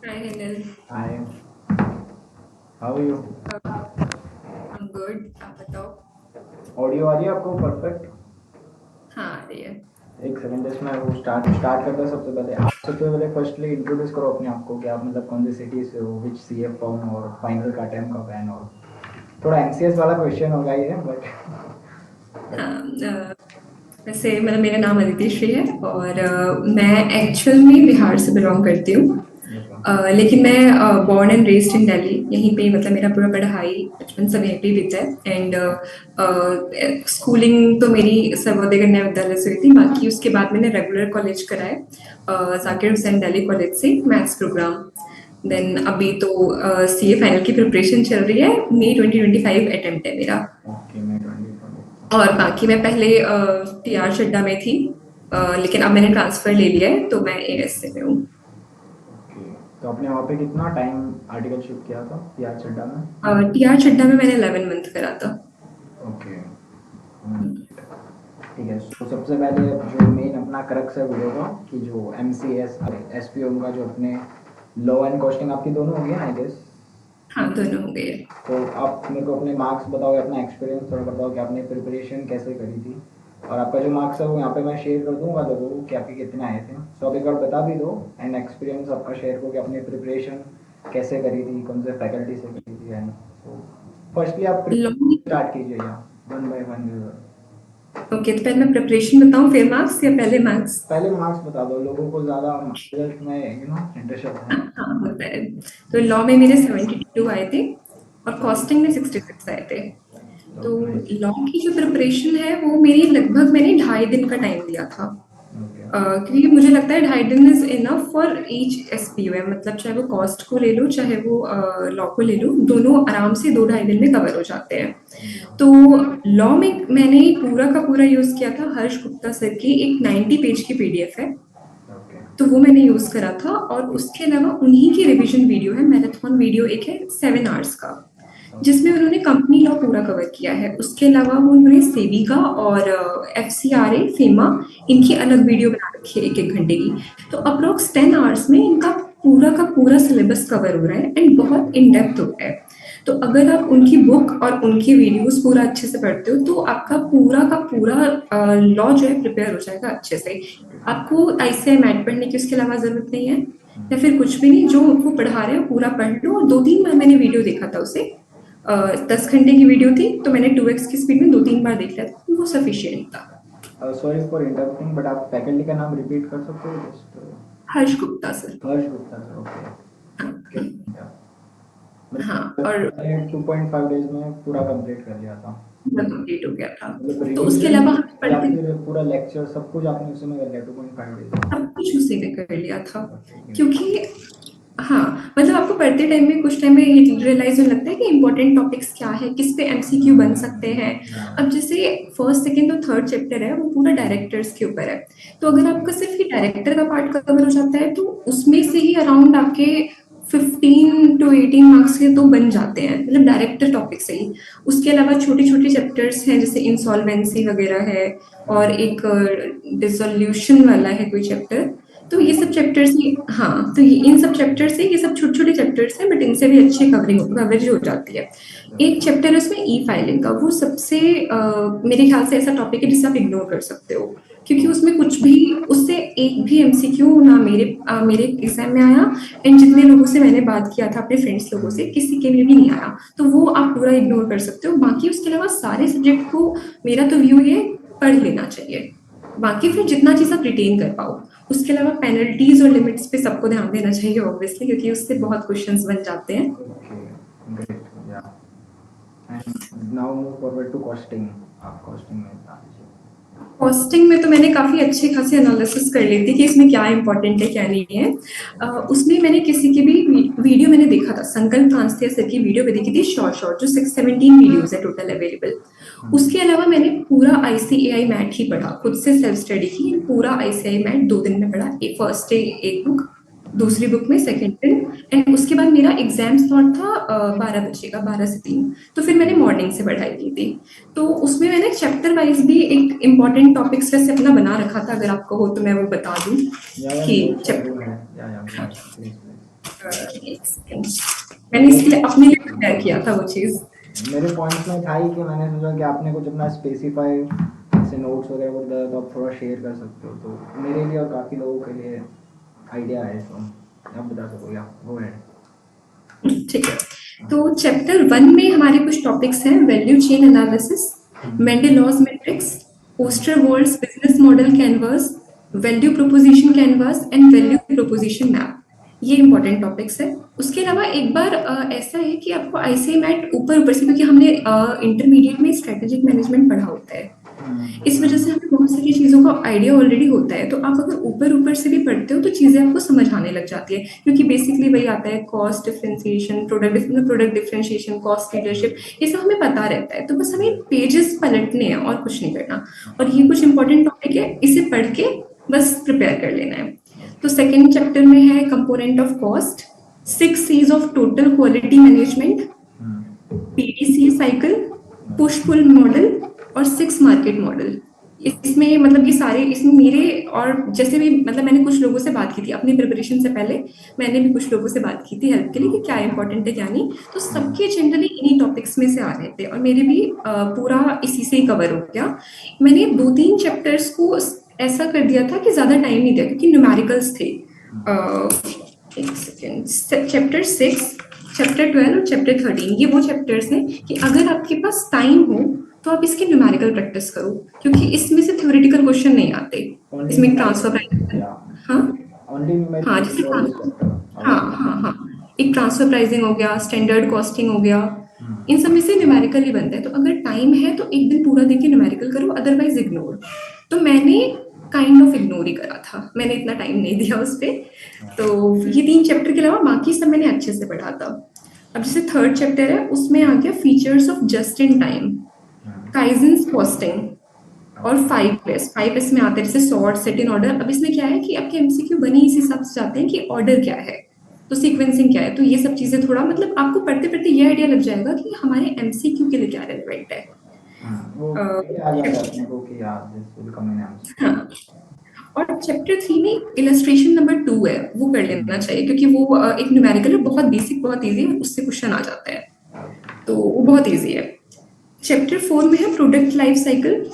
Hi, Henel. Hi, how are you? I'm good. आप बताओ। Audio आ रही है आपको परफेक्ट? हाँ आ रही है। एक सेकंड जस्ट मैं वो स्टार्ट करता हूँ। सबसे पहले आप सबसे पहले फर्स्टली इंट्रोड्यूस करो अपने आप को कि आप मतलब कौन सी सिटी से हो, विच सीएफ फॉर्म और फाइनल का टाइम कब है और थोड़ा एमसीएस वाला क्वेश्चन होगा ये बट हाँ वैसे मतलब मेरा नाम अदिति श्री है और मैं एक्चुअल में बिहार से बिलोंग करती हूँ। लेकिन मैं born and raised in Delhi, यहीं पे मतलब मेरा पूरा पढ़ाई बचपन सब यहीं पे ही बीता है। एंड स्कूलिंग तो मेरी सर्वोदय कन्या विद्यालय से हुई थी। बाकी उसके बाद मैंने रेगुलर कॉलेज करा है जाकिर हुसैन दिल्ली कॉलेज से, मैथ्स प्रोग्राम। देन अभी तो सीए फाइनल की प्रिपरेशन चल रही है, मई 2025 अटेम्प्ट है मेरा। ओके मैं 20 और बाकी मैं पहले टीआर चड्डा में थी, लेकिन अब मैंने ट्रांसफर ले लिया है तो मैं एएसए में हूँ। ओके। तो आपने वहाँ पे कितना टाइम आर्टिकलशिप किया था यार चड्डा में? टीआर चड्डा में मैंने 11 मंथ करा था। ओके। ठीक है, तो सबसे पहले जो मेन अपना क्रक्स है वो होगा कि जो M C S S P होगा, जो अपने लॉ एंड कॉस्टिंग आपकी दोनों होगी ना आई गेस। हाँ दोनों हो गए। तो आप मेरे को अपने मार्क्स बताओ या अपना एक्सपीरियंस थोड़ा बताओ कि आपने प्रिपरेशन कैसे करी थी। और आपका जो मार्क्स है वो यहाँ पे मैं शेयर कर दूंगा लोगों को कि आपके कितने आए थे, सो आप एक बार बता भी दो एंड एक्सपीरियंस आपका शेयर करो कि आपने प्रिपरेशन कैसे करी थी, कौन से फैकल्टी से करी थी एंड सो फर्स्टली आप लॉ। स्टार्ट कीजिए यहाँ वन बाई वन। ओके, तो पहले मैं प्रिपरेशन बताऊँ फिर मार्क्स या पहले मार्क्स? पहले मार्क्स बता दो, लोगों को ज़्यादा रिजल्ट में इंटरेस्ट होता है। हाँ होता है। तो लॉ में मेरे 72 आए थे और कॉस्टिंग में 66 आए थे। तो तो नाइस। लॉ की जो प्रिपरेशन है वो मेरी लगभग मैंने 2.5 दिन का टाइम लिया था। ओके। क्योंकि मुझे लगता है 2.5 दिन is enough for each SPU है, मतलब चाहे वो कॉस्ट को ले लो चाहे वो लॉ को ले लो, दोनों आराम से 2-2.5 दिन में कवर हो जाते हैं। तो लॉ में मैंने पूरा का पूरा यूज किया था हर्ष गुप्ता सर की एक 90 पेज की पीडीएफ है, ओके। तो वो मैंने यूज करा था। और उसके अलावा उन्हीं की रिवीजन वीडियो है, मैराथन वीडियो एक है 7 आवर्स का, जिसमें उन्होंने कंपनी लॉ पूरा कवर किया है। उसके अलावा वो उन्होंने सेबी का और F C R A FEMA, इनकी अलग वीडियो बना रखी है 1-1 घंटे की। तो अप्रोक्स 10 आवर्स में इनका पूरा का पूरा सिलेबस कवर हो रहा है एंड बहुत इन डेप्थ हो रहा है। तो अगर आप उनकी बुक और उनकी वीडियोस पूरा अच्छे से पढ़ते हो तो आपका पूरा का पूरा लॉ जो है प्रिपेयर हो जाएगा अच्छे से। आपको आईसीआई मैट पढ़ने की उसके अलावा जरूरत नहीं है, या फिर कुछ भी नहीं, जो वो पढ़ा रहे हो पूरा पढ़ लो। और 2-3 बार मैंने वीडियो देखा था उसे, 10 घंटे की वीडियो थी तो मैंने 2x की स्पीड में 2-3 बार देख लिया था, वो सफिशियंट था। सॉरी फॉर इंटरप्टिंग बट आप फैकल्टी का नाम रिपीट कर सकते हो जस्ट? हर्ष गुप्ता सर। हर्ष गुप्ता सर, ओके। हाँ। हाँ और मैंने 2.5 डेज में पूरा कंप्लीट कर लिया था। पूरा कंप्लीट हो गया था। मतलब तो उसके रिवीजन अलावा हमें या पढ़ते फिर पूरा लेक्चर सब कुछ आपने उसी में कर लिया 2.5 डेज में? सब कुछ उसी में कर लिया था। ओके। क्योंकि हाँ, मतलब आपको पढ़ते टाइम में कुछ टाइम में ये रियलाइज होने लगता है कि इंपॉर्टेंट टॉपिक्स क्या है, किस पे एमसीक्यू बन सकते हैं। अब जैसे फर्स्ट सेकंड और थर्ड चैप्टर है वो पूरा डायरेक्टर्स के ऊपर है। तो अगर आपका सिर्फ ये डायरेक्टर का पार्ट कवर हो जाता है तो उसमें से ही अराउंड आपके 15 to 18 मार्क्स के तो बन जाते हैं, मतलब डायरेक्टर टॉपिक से ही। उसके अलावा छोटे छोटे चैप्टर्स हैं जैसे इंसॉल्वेंसी वगैरह है, और एक डिसोल्यूशन वाला है कोई चैप्टर। तो ये सब चैप्टर्स ही, हाँ तो ये इन सब चैप्टर से, ये सब छोटे छोटे चैप्टर्स हैं बट इनसे भी अच्छी कवरेज हो जाती है। एक चैप्टर है उसमें ई फाइलिंग का, वो सबसे मेरे ख्याल से ऐसा टॉपिक है जिसे आप इग्नोर कर सकते हो, क्योंकि उसमें कुछ भी, उससे एक भी एमसीक्यू ना मेरे एग्जाम में आया। एंड जितने लोगों से मैंने बात किया था अपने फ्रेंड्स लोगों से, किसी के में भी नहीं आया। तो वो आप पूरा इग्नोर कर सकते हो। बाकी उसके अलावा सारे सब्जेक्ट को मेरा तो व्यू ये पढ़ लेना चाहिए। बाकी फिर जितना चीज आप रिटेन कर पाओ। उसके अलावा पेनल्टीज और लिमिट्स पे सबको ध्यान देना चाहिए ऑब्वियसली, क्योंकि उससे बहुत क्वेश्चंस बन जाते हैं। Okay, great, yeah and now move forward to costing. आप कॉस्टिंग में बता दीजिए। कॉस्टिंग में तो मैंने काफी अच्छे खासे एनालिसिस कर ली थी कि इसमें क्या इंपॉर्टेंट है क्या नहीं है। उसमें मैंने किसी की भी वीडियो मैंने देखा था, संकल्प ट्रांसथिया सर की वीडियो भी देखी थी, शॉर्ट शॉर्ट जो 617 वीडियोज है टोटल अवेलेबल। उसके अलावा मैंने पूरा आईसीएआई मैट ही पढ़ा, खुद से सेल्फ स्टडी की पूरा आईसीआई मैट 2 दिन में पढ़ा। एक फर्स्ट डे एक बुक, दूसरी बुक में सेकेंड दिन। एंड उसके बाद मेरा एग्जाम स्लॉट था 12 बजे का, 12 से 3। तो फिर मैंने मॉर्निंग से पढ़ाई की थी। तो उसमें मैंने चैप्टर वाइज भी एक इम्पॉर्टेंट टॉपिक्स वैसे अपना बना रखा था, अगर आपको हो तो मैं वो बता दूं या कि गो फॉर चैप्टर। गो है, या प्लीज प्लीज। एक सेकंड, मैंने इसके लिए अपने लिए प्रिपेयर किया था वो चीज़। मेरे पॉइंट्स में था ही कि मैंने सोचा कि आपने कुछ अपना स्पेसिफाई ऐसे नोट्स वगैरह कुछ दिया तो आप थोड़ा शेयर कर सकते हो, तो मेरे लिए और काफ़ी लोगों के लिए आइडिया है, तो आप बता सको या वो है। ठीक है, तो चैप्टर 1 में हमारे कुछ टॉपिक्स हैं: value chain analysis, Mendelow's matrix, Osterwalder's business model canvas, value proposition canvas and value proposition map. ये इंपॉर्टेंट टॉपिक्स है। उसके अलावा एक बार ऐसा है कि आपको आईसीएमएट ऊपर ऊपर से, क्योंकि हमने इंटरमीडिएट में स्ट्रेटेजिक मैनेजमेंट पढ़ा होता है, इस वजह से हमें बहुत सारी चीज़ों का आइडिया ऑलरेडी होता है। तो आप अगर ऊपर ऊपर से भी पढ़ते हो तो चीज़ें आपको समझ आने लग जाती है, क्योंकि बेसिकली वही आता है: cost differentiation, product differentiation, cost leadership, ये सब हमें पता रहता है। तो बस हमें पेजेस पलटने हैं और कुछ नहीं करना। और ये कुछ इंपॉर्टेंट टॉपिक है, इसे पढ़ के बस प्रिपेयर कर लेना है। तो सेकेंड चैप्टर में है component of cost, 6 C's of total quality management, PDC cycle, push pull model और 6 मार्केट मॉडल। इसमें मतलब ये सारे, इसमें मेरे और जैसे भी मतलब मैंने कुछ लोगों से बात की थी अपनी प्रिपरेशन से पहले, मैंने भी कुछ लोगों से बात की थी हेल्प के लिए कि क्या इंपॉर्टेंट है क्या नहीं, तो सबके जनरली इन्हीं टॉपिक्स में से आ रहे थे और मेरे भी पूरा इसी से ही कवर हो गया। मैंने 2-3 चैप्टर्स को ऐसा कर दिया था कि ज़्यादा टाइम नहीं दिया, क्योंकि न्यूमेरिकल्स थे। एक सेकेंड, चैप्टर 6, चैप्टर 12 और चैप्टर 13, ये वो चैप्टर्स हैं कि अगर आपके पास टाइम हो तो आप इसकी न्यूमेरिकल प्रैक्टिस करो, क्योंकि इसमें से थ्योरेटिकल क्वेश्चन नहीं आते। इसमें ट्रांसफर प्राइसिंग, हाँ हाँ, जैसे हाँ हाँ हाँ, एक ट्रांसफर प्राइसिंग हो गया, स्टैंडर्ड कॉस्टिंग हो गया, इन सब में से न्यूमेरिकल ही बनता है। तो अगर टाइम है तो एक दिन पूरा देके न्यूमेरिकल करो, अदरवाइज इग्नोर। तो मैंने काइंड ऑफ इग्नोर ही करा था, मैंने इतना टाइम नहीं दिया उस पर। तो ये 3 चैप्टर के अलावा बाकी सब मैंने अच्छे से पढ़ा था। अब जैसे थर्ड चैप्टर है, उसमें आ गया features of just in time, kaizens costing और 5S में आते हैं जैसे सॉर्ट, सेट इन ऑर्डर। अब इसमें क्या है कि आपके एमसीक्यू बने इस हिसाब से जाते हैं कि ऑर्डर क्या है, तो सीक्वेंसिंग क्या है। तो ये सब चीजें थोड़ा मतलब आपको पढ़ते पढ़ते ये आइडिया लग जाएगा कि हमारे एमसीक्यू के लिए क्या रेलेवेंट है। वो आ जाता है अपने को कि यार this will come in answer. हाँ, और चैप्टर 3 में इलस्ट्रेशन नंबर 2 है, वो कर लेना चाहिए, क्योंकि वो एक न्यूमेरिकल है, बहुत बेसिक, बहुत इजी है, उससे क्वेश्चन आ जाता है, तो वो बहुत इजी है। चैप्टर 4 में है product life cycle,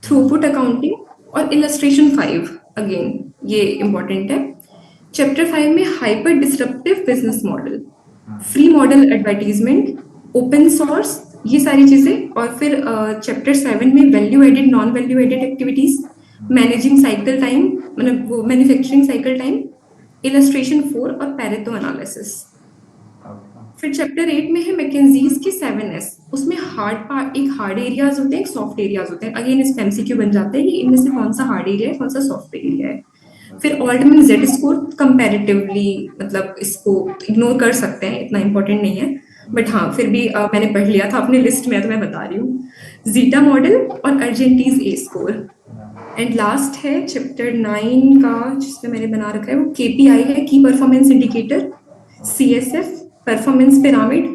throughput accounting और इलस्ट्रेशन 5, अगेन ये इंपॉर्टेंट है। चैप्टर 5 में hyper disruptive business model, free model advertisement, open source, ये सारी चीजें। और फिर चैप्टर 7 में value added non value added activities, managing cycle time, मतलब वो मैन्युफैक्चरिंग साइकिल टाइम, इलस्ट्रेशन 4 और पैरेटो एनालिसिस। फिर चैप्टर 8 में है मैकेंजीज की 7S, उसमें हार्ड पार्ट, एक हार्ड एरियाज होते हैं, एक सॉफ्ट एरियाज होते हैं। अगेन इस एमसीक्यू बन जाते हैं कि इनमें से कौन सा हार्ड एरिया है, कौन सा सॉफ्ट एरिया है। फिर ऑल्टमैन जेड स्कोर कंपैरेटिवली, मतलब इसको इग्नोर कर सकते हैं, इतना इंपॉर्टेंट नहीं है, बट हाँ फिर भी मैंने पढ़ लिया था अपनी लिस्ट में, तो मैं बता रही हूँ। जीटा मॉडल और अर्जेंटीज ए स्कोर। एंड लास्ट है चैप्टर 9 का, जिसमें मैंने बना रखा है, वो केपीआई है, की performance indicator, CSF, performance pyramid,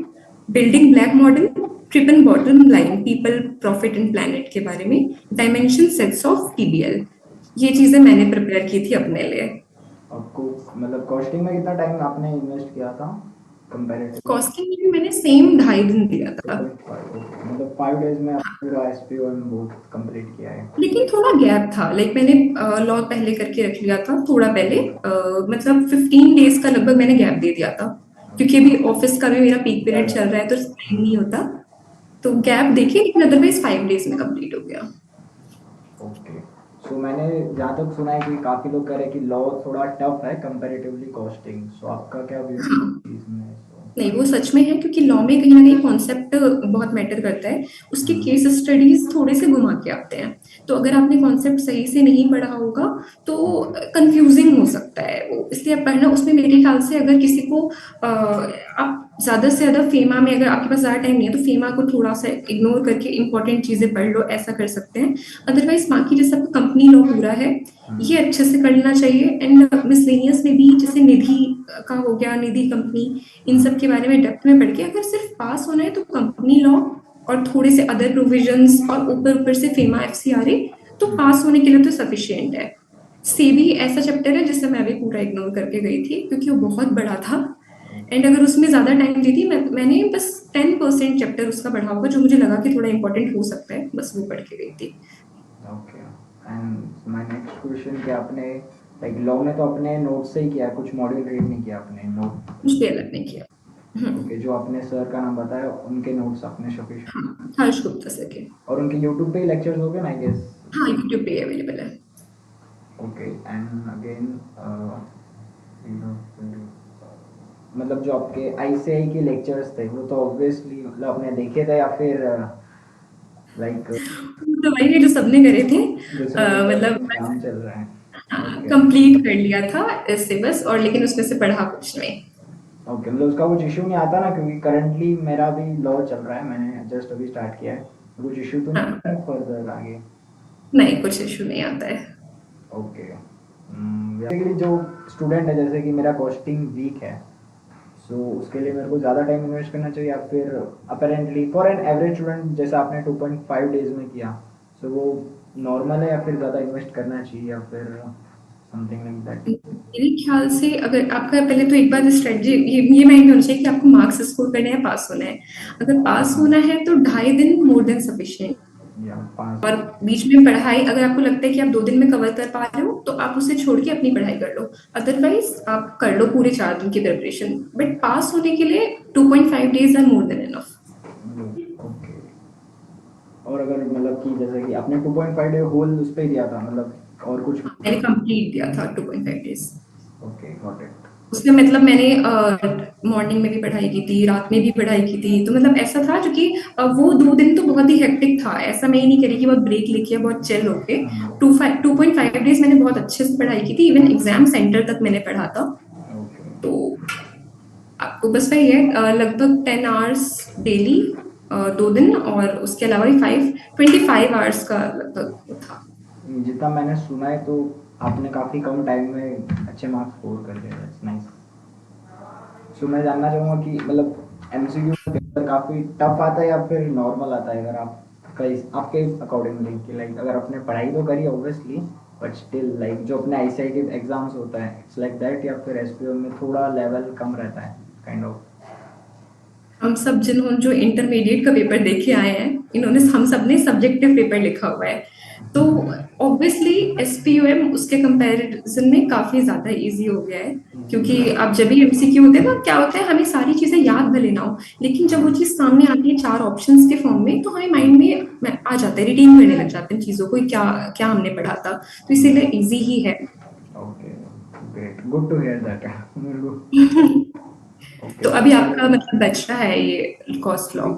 building black model, triple bottom line, people profit and planet के बारे में, डायमेंशन सेट्स ऑफ टीबीएल। ये चीजें मैंने प्रिपेयर की थी अपने लिए। आपको मतलब कॉस्टिंग में कितना टाइम आपने इन्वेस्ट किया था कंपैरेटिवली? कॉस्टिंग में भी मैंने सेम 2.5 दिन दिया था, मतलब 5 डेज में आपने पूरा एसपीओ एंड बोथ कंप्लीट किया है। लेकिन थोड़ा गैप था, लाइक मैंने लॉ पहले करके रख लिया था थोड़ा पहले, मतलब 15 डेज का लगभग मैंने गैप दे दिया था, क्योंकि अभी ऑफिस का भी मेरा पीक पीरियड चल रहा है तो टाइम नहीं होता, तो गैप देखिए, लेकिन अदरवाइज 5 डेज में कंप्लीट हो गया। ओके, सो मैंने जहाँ तक सुना है कि काफ़ी लोग कह रहे हैं कि लॉ थोड़ा टफ है कंपैरेटिवली कॉस्टिंग, सो आपका क्या व्यू है इसमें? नहीं, वो सच में है, क्योंकि लॉ में कहीं ना कहीं कॉन्सेप्ट बहुत मैटर करता है, उसके केस स्टडीज थोड़े से घुमा के आते हैं। तो अगर आपने कॉन्सेप्ट सही से नहीं पढ़ा होगा तो कंफ्यूजिंग हो सकता है वो, इसलिए आप पढ़ना उसमें मेरे ख्याल से, अगर किसी को आप ज़्यादा से ज़्यादा फेमा में, अगर आपके पास ज़्यादा टाइम नहीं है तो फेमा को थोड़ा सा इग्नोर करके इंपॉर्टेंट चीज़ें पढ़ लो, ऐसा कर सकते हैं। अदरवाइज बाकी जैसे आपका कंपनी लॉ पूरा है, ये अच्छे से कर लेना चाहिए। एंड मिसलेनियस में भी जैसे निधि का हो गया, निधि कंपनी, इन सब के बारे में डेप्थ में पढ़ के अगर सिर्फ पास होना है तो कंपनी लॉ और थोड़े से अदर प्रोविजंस और ऊपर ऊपर से फेमा एफसीआरए, तो पास होने के लिए तो सफिशिएंट है। सेबी ऐसा चैप्टर है जिसे मैं भी पूरा इग्नोर करके गई थी, क्योंकि वो बहुत बड़ा था, एंड अगर उसमें ज़्यादा टाइम देती मैंने बस 10% चैप्टर उसका पढ़ा होगा जो मुझे लगा कि थोड़ा इंपॉर्टेंट हो सकता है, बस वो पढ़ के गई थी। Okay. And my next question कि आपने लाइक लॉ में तो अपने नोट से ही किया, कुछ मॉड्यूल रीड नहीं किया आपने नोट? कुछ भी अलग नहीं किया। ओके, जो आपने सर का नाम बताया उनके नोट्स आपने सफिशिएंट? हाँ, हर्ष गुप्ता सर के। और उनके यूट्यूब पे ही लेक्चर्स हो गए ना, आई गेस? हाँ, यूट्यूब पे अवेलेबल है। ओके। एंड अगेन मतलब जो आपके आईसीआई के लेक्चर्स थे वो तो ऑब्वियसली मतलब आपने देखे थे या फिर लाइक तो वही जो सबने करे थे, दूसरे पेपर में मतलब एग्जाम चल रहा है? ओके। कंप्लीट कर लिया था सिलेबस, और लेकिन उसमें से पढ़ा कुछ नहीं। ओके, मतलब उसका कुछ इशू नहीं आता ना, क्योंकि करंटली मेरा भी लॉ चल रहा है, मैंने जस्ट अभी स्टार्ट किया है, तो कुछ इशू तो हाँ, नहीं फर्दर आगे? नहीं कुछ इशू नहीं आता है। ओके। बेसिकली जो स्टूडेंट है, जैसे कि मेरा कॉस्टिंग वीक है, सो उसके लिए मेरे को ज़्यादा टाइम इन्वेस्ट करना चाहिए, या फिर apparently for an average student जैसे आपने 2.5 डेज में किया, सो वो नॉर्मल है, या फिर ज़्यादा इन्वेस्ट करना चाहिए, या फिर समथिंग लाइक दैट? मेरे ख्याल से अगर आपका पहले तो एक बार स्ट्रेटजी ये माइंड में होना चाहिए कि आपको मार्क्स स्कोर करने हैं, पास होना है। अगर पास होना है तो 2.5 दिन मोर देन सफिशिएंट। या 5 और दिन? बीच में पढ़ाई अगर आपको लगता है कि आप 2 दिन में कवर कर पा रहे हो तो आप उसे छोड़ के अपनी पढ़ाई कर लो, अदरवाइज आप कर लो पूरे 4 दिन की प्रिपरेशन, बट पास होने के लिए 2.5 days are more than enough. Okay. और अगर मतलब कि जैसे कि आपने 2.5 डे होल उस पे दिया था मतलब, और कुछ? मैंने कंप्लीट दिया था 2.5 डेज। Okay, got it. उसमें मतलब मैंने मॉर्निंग में भी पढ़ाई की थी, रात में भी पढ़ाई की थी, तो मतलब ऐसा था जो कि वो 2 दिन तो बहुत ही हेक्टिक था, ऐसा मैं ही नहीं करी कि बहुत ब्रेक लेके बहुत चिल होके। 2.5 डेज मैंने बहुत अच्छे से पढ़ाई की थी, इवन एग्जाम सेंटर तक मैंने पढ़ा था। ओके। तो आपको बस वही है, लगभग 10 आवर्स डेली 2 दिन, और उसके अलावा भी 25 आवर्स का लगभग वो था। जितना मैंने सुना है तो आपने काफ़ी कम टाइम में अच्छे मार्क्स स्कोर कर लिए, दैट्स नाइस। सो मैं जानना चाहूँगा कि मतलब एमसीक्यू पेपर काफ़ी टफ आता है या फिर नॉर्मल आता है, अगर आप कई आपके अकॉर्डिंगली, कि लाइक अगर आपने पढ़ाई तो करी ऑब्वियसली, बट स्टिल लाइक जो अपने आईसीआई के एग्जाम्स होता है इट्स लाइक दैट, या फिर एसपीओ में थोड़ा लेवल कम रहता है काइंड ऑफ? हम सब जिन्होंने जो इंटरमीडिएट का पेपर देखे आए हैं, इन्होंने हम सब ने सब्जेक्टिव पेपर लिखा हुआ है, तो ऑब्वियसली एसपीयूएम उसके कंपैरिजन में काफी ज्यादा इजी हो गया है। क्योंकि अब जब भी एमसीक्यू होते हैं ना, क्या होता है, हमें सारी चीजें याद भले ना हो, लेकिन जब वो चीज सामने आती है 4 ऑप्शंस के फॉर्म में, तो हमें माइंड में आ जाता है, रिटेन करने लग जाते हैं चीजों को, क्या क्या हमने पढ़ा था, तो इसीलिए इजी ही है। Okay, great, good to hear that. मेरे को तो ओके। अभी आपका मतलब बच रहा है ये कॉस्ट लॉ?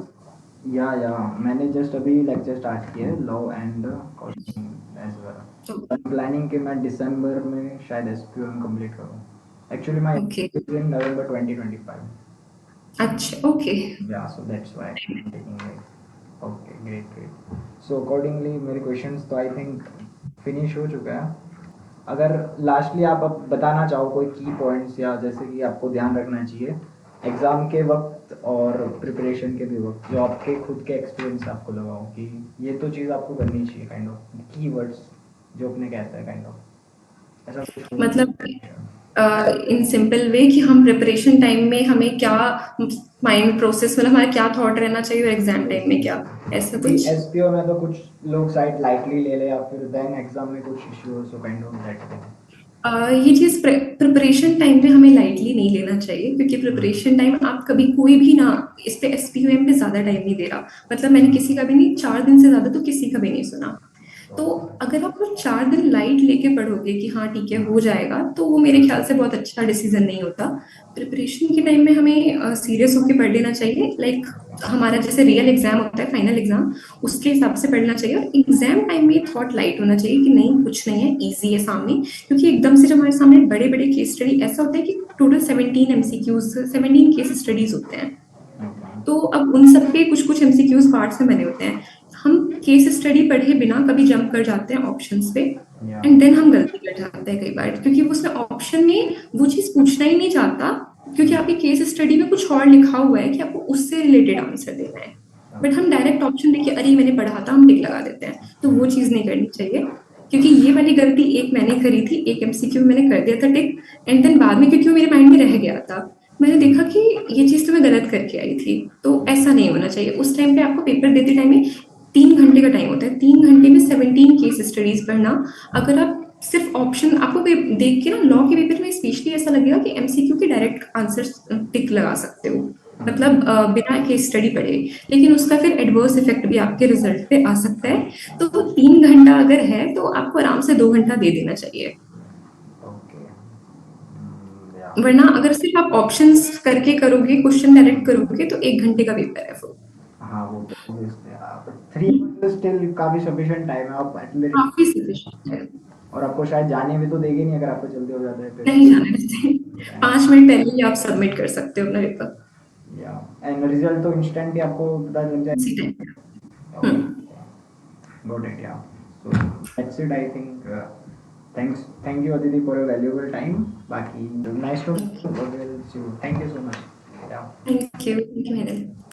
या मैंने जस्ट अभी लेक्चर स्टार्ट किया है, law and costing as well. Planning कि मैं दिसंबर में शायद एसपीएम कंप्लीट करूँ। Actually my okay, in November 2025। अच्छा, okay. Yeah so that's why I am taking like. Okay, great great. So accordingly मेरे क्वेश्चंस तो आई थिंक फिनिश हो चुका है। अगर लास्टली आप अब बताना चाहो कोई की पॉइंट्स, या जैसे कि आपको ध्यान रखना चाहिए एग्ज़ाम के वक्त और प्रिपरेशन के भी वक्त, जो आपके खुद के एक्सपीरियंस आपको लगा हो कि ये तो चीज़ आपको करनी चाहिए, काइंड ऑफ की वर्ड्स जो अपने कहते हैं, काइंड ऑफ ऐसा कुछ हो? मतलब इन सिंपल वे कि हम प्रिपरेशन टाइम में हमें क्या माइंड प्रोसेस, मतलब हमारा क्या थॉट रहना चाहिए, और एग्जाम टाइम में क्या, ऐसा कि कुछ। एसपीओ में तो कुछ लोग साइड लाइटली ले ले, या फिर देन एग्जाम में कुछ issue, so kind of that thing. ये चीज़ प्रिपरेशन टाइम पे हमें लाइटली नहीं लेना चाहिए, क्योंकि प्रिपरेशन टाइम आप कभी कोई भी ना इस पे एसपीयूएम पे ज़्यादा टाइम नहीं दे रहा, मतलब मैंने किसी का भी नहीं, 4 दिन से ज़्यादा तो किसी का भी नहीं सुना। तो अगर आप वो 4 दिन लाइट लेके पढ़ोगे कि हाँ ठीक है हो जाएगा, तो वो मेरे ख्याल से बहुत अच्छा डिसीजन नहीं होता। प्रिपरेशन के टाइम में हमें सीरियस होकर पढ़ लेना चाहिए, लाइक हमारा जैसे रियल एग्जाम होता है, फाइनल एग्जाम, उसके हिसाब से पढ़ना चाहिए, और एग्जाम टाइम में थॉट लाइट होना चाहिए कि नहीं कुछ नहीं है, ईजी है सामने। क्योंकि एकदम से जब हमारे सामने बड़े बड़े केस स्टडी, ऐसा होता है कि टोटल 17 एमसीक्यूज, 17 केस स्टडीज होते हैं, तो अब उन सब के कुछ कुछ एमसीक्यूज पार्ट्स में बने होते हैं। हम केस स्टडी पढ़े बिना कभी जंप कर जाते हैं ऑप्शंस पे, या एंड देन हम गलती कर जाते हैं कई बार, क्योंकि उसमें ऑप्शन में वो चीज़ पूछना ही नहीं चाहता, क्योंकि आपकी केस स्टडी में कुछ और लिखा हुआ है कि आपको उससे रिलेटेड आंसर देना है, बट हम डायरेक्ट ऑप्शन देखिए, अरे मैंने पढ़ा था, हम टिक लगा देते हैं, तो वो चीज़ नहीं करनी चाहिए। क्योंकि ये वाली गलती एक मैंने करी थी, एक एमसीक्यू मैंने कर दिया था टिक, एंड देन बाद में क्योंकि वो मेरे माइंड में रह गया था, मैंने देखा कि ये चीज़ तो मैं गलत करके आई थी, तो ऐसा नहीं होना चाहिए। उस टाइम पे आपको पेपर देते टाइम में 3 घंटे का टाइम होता है, 3 घंटे में 17 केस स्टडीज़ पढ़ना। अगर आप सिर्फ़ ऑप्शन आपको देख के ना लॉ के पेपर में स्पेशली ऐसा लगेगा कि एमसीक्यू के डायरेक्ट आंसर्स टिक लगा सकते हो, मतलब बिना केस स्टडी पढ़े, लेकिन उसका फिर एडवर्स इफेक्ट भी आपके रिजल्ट पे आ सकता है। तो 3 घंटा अगर है तो आपको आराम से 2 घंटा दे देना चाहिए। ओके। या वरना अगर सिर्फ आप ऑप्शंस करके करोगे, क्वेश्चन डायरेक्ट करोगे, तो 1 घंटे का पेपर है वो। हाँ, वो तो ऑब्वियसली आप 3 आवर्स स्टिल काफ़ी सफिशिएंट टाइम है, आप मेरे काफ़ी सफिशिएंट है। और आपको शायद जाने भी तो देंगे नहीं अगर आपको जल्दी हो जाता है फिर। नहीं जाने देते। 5 मिनट पहले ही आप सबमिट कर सकते हो अपना पेपर, या एंड रिजल्ट तो इंस्टेंट ही आपको पता लग जाए। उसी टाइम पे। Okay, hmm. Got it, yeah so that's it I think. Thank you Aditi for your valuable time. बाकी nice to, will see you, thank you so much. Yeah thank you, मेहनत।